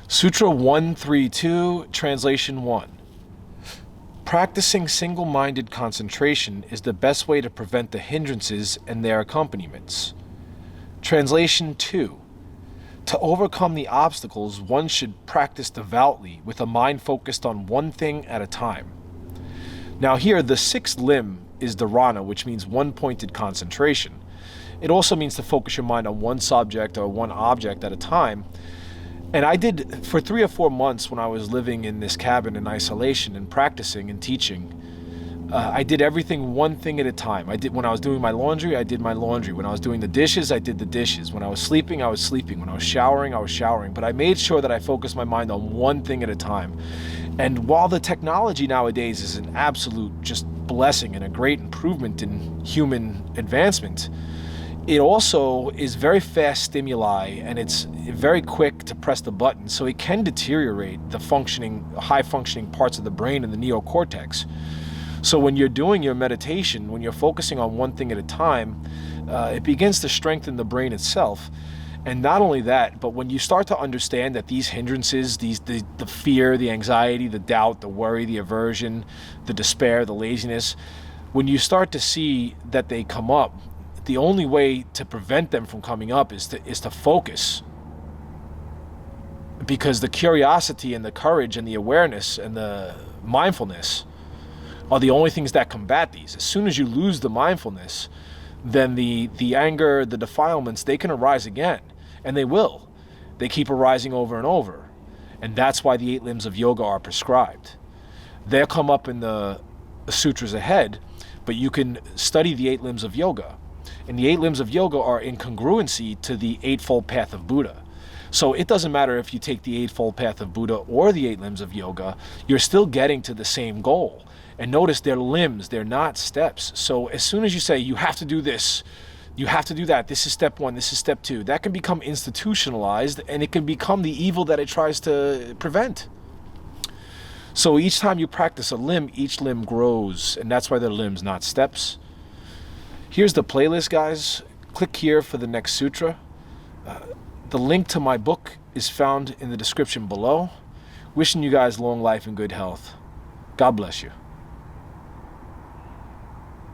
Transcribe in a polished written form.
Sutra 132, Translation 1. Practicing single-minded concentration is the best way to prevent the hindrances and their accompaniments. Translation 2. To overcome the obstacles, one should practice devoutly with a mind focused on one thing at a time. Now here, the sixth limb is dharana, which means one-pointed concentration. It also means to focus your mind on one subject or one object at a time. And I did for 3 or 4 months when I was living in this cabin in isolation and practicing and teaching. I did everything one thing at a time. When I was doing my laundry, I did my laundry. When I was doing the dishes, I did the dishes. When I was sleeping, I was sleeping. When I was showering, I was showering. But I made sure that I focused my mind on one thing at a time. And while the technology nowadays is an absolute just blessing and a great improvement in human advancement, it also is very fast stimuli, and it's very quick to press the button, so it can deteriorate the high functioning parts of the brain in the neocortex. So when you're doing your meditation, when you're focusing on one thing at a time, it begins to strengthen the brain itself. And not only that, but when you start to understand that these hindrances, the fear, the anxiety, the doubt, the worry, the aversion, the despair, the laziness, when you start to see that they come up, the only way to prevent them from coming up is to focus. Because the curiosity and the courage and the awareness and the mindfulness are the only things that combat these. As soon as you lose the mindfulness, then the anger, the defilements, they can arise again. And they will. They keep arising over and over. And that's why the 8 limbs of yoga are prescribed. They'll come up in the sutras ahead, but you can study the 8 limbs of yoga. And the 8 limbs of yoga are in congruency to the Eightfold Path of Buddha. So it doesn't matter if you take the Eightfold Path of Buddha or the 8 limbs of yoga, you're still getting to the same goal. And notice they're limbs, they're not steps. So as soon as you say, you have to do this, you have to do that, this is step 1, this is step 2, that can become institutionalized, and it can become the evil that it tries to prevent. So each time you practice a limb, each limb grows, and that's why they're limbs, not steps. Here's the playlist, guys. Click here for the next sutra. The link to my book is found in the description below. Wishing you guys long life and good health. God bless you.